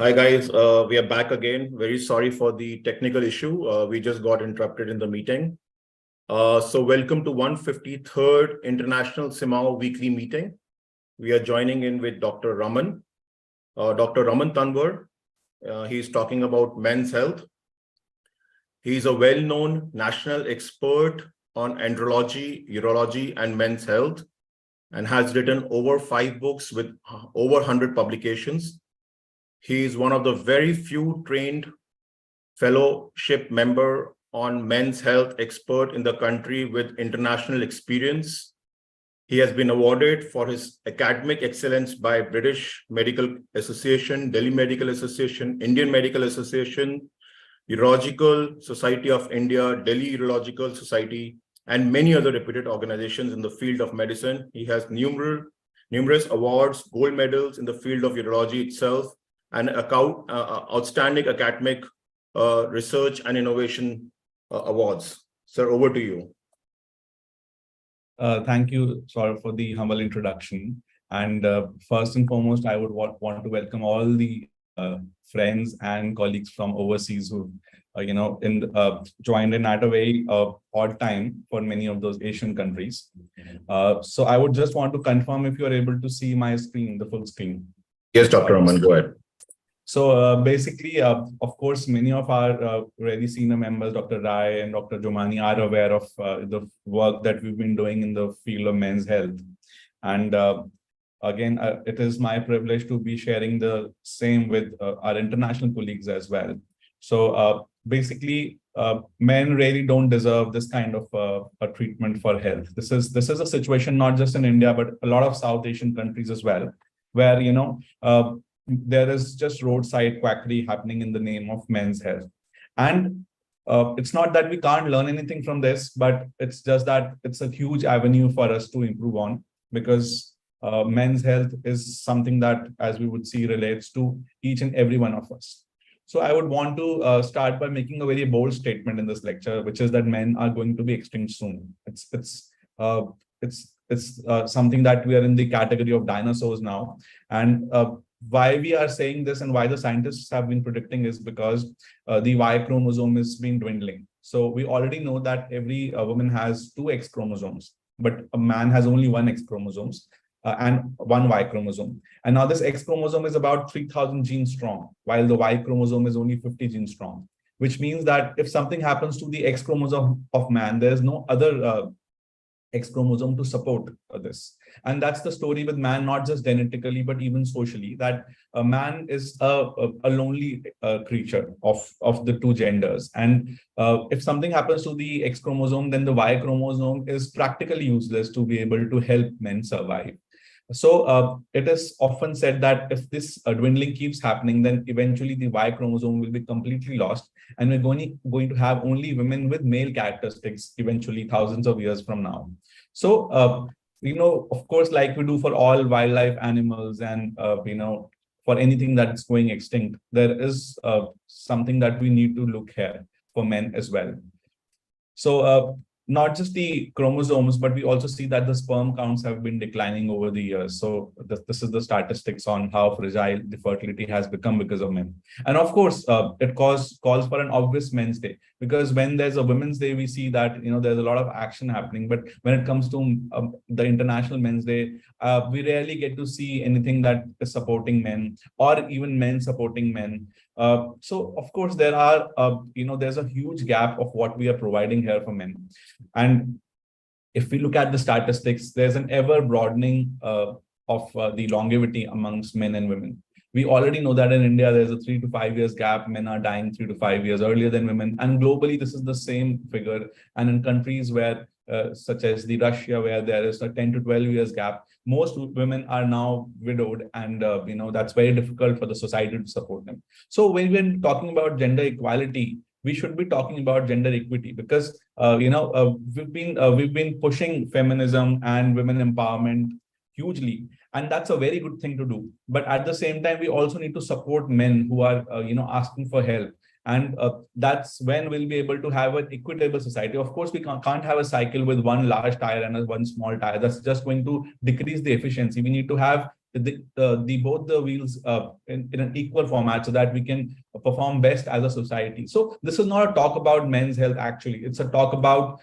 Hi guys, we are back again. Very sorry for the technical issue. We just got interrupted in the meeting. So welcome to 153rd International CMAAO weekly meeting. We are joining in with Dr. Raman. Dr. Raman Tanwar, he's talking about men's health. He's a well-known national expert on andrology, urology, and men's health, and has written over 5 books with over 100 publications. He is one of the very few trained fellowship member on men's health expert in the country with international experience. He has been awarded for his academic excellence by British Medical Association, Delhi Medical Association, Indian Medical Association, Urological Society of India, Delhi Urological Society, and many other reputed organizations in the field of medicine. He has numerous awards, gold medals in the field of urology itself, and outstanding academic research and innovation awards. Sir, over to you. Thank you, Saurabh, for the humble introduction. And first and foremost, I would want to welcome all the friends and colleagues from overseas who, joined in at a very odd time for many of those Asian countries. So I would just want to confirm if you are able to see my screen, the full screen. Yes, Dr. Raman, go ahead. So basically, of course, many of our really senior members, Dr. Rai and Dr. Jomani, are aware of the work that we've been doing in the field of men's health. And again, it is my privilege to be sharing the same with our international colleagues as well. So basically, men really don't deserve this kind of a treatment for health. This is a situation not just in India, but a lot of South Asian countries as well, where there is just roadside quackery happening in the name of men's health. And it's not that we can't learn anything from this, but it's just that it's a huge avenue for us to improve on, because men's health is something that, as we would see, relates to each and every one of us. So I would want to start by making a very bold statement in this lecture, which is that men are going to be extinct soon. It's something that we are in the category of dinosaurs now. And why we are saying this and why the scientists have been predicting is because the Y chromosome has been dwindling. So we already know that every woman has 2 X chromosomes, but a man has only 1 X chromosomes and 1 Y chromosome. And now this X chromosome is about 3,000 genes strong, while the Y chromosome is only 50 genes strong, which means that if something happens to the X chromosome of man, there's no other X chromosome to support this. And that's the story with man, not just genetically, but even socially, that a man is a lonely creature of the 2 genders. And if something happens to the X chromosome, then the Y chromosome is practically useless to be able to help men survive. So it is often said that if this dwindling keeps happening, then eventually the Y chromosome will be completely lost, and we're going to have only women with male characteristics eventually, thousands of years from now. So, of course, like we do for all wildlife animals and, for anything that's going extinct, there is something that we need to look here for men as well. So not just the chromosomes, but we also see that the sperm counts have been declining over the years. So this is the statistics on how fragile the fertility has become because of men. And of course, it calls for an obvious Men's Day, because when there's a Women's Day, we see that there's a lot of action happening. But when it comes to the International Men's Day, we rarely get to see anything that is supporting men, or even men supporting men. So of course there are there's a huge gap of what we are providing here for men. And if we look at the statistics, there's an ever broadening of the longevity amongst men and women. We already know that in India, there's a 3 to 5 years gap. Men are dying 3 to 5 years earlier than women. And globally, this is the same figure. And in countries where, such as the Russia, where there is a 10 to 12 years gap, most women are now widowed. And, that's very difficult for the society to support them. So when we're talking about gender equality, we should be talking about gender equity, because we've been pushing feminism and women empowerment hugely, and that's a very good thing to do. But at the same time, we also need to support men who are asking for help, and that's when we'll be able to have an equitable society. Of course, we can't have a cycle with one large tire and one small tire. That's just going to decrease the efficiency. We need to have both the wheels in an equal format so that we can perform best as a society. So this is not a talk about men's health, actually. It's a talk about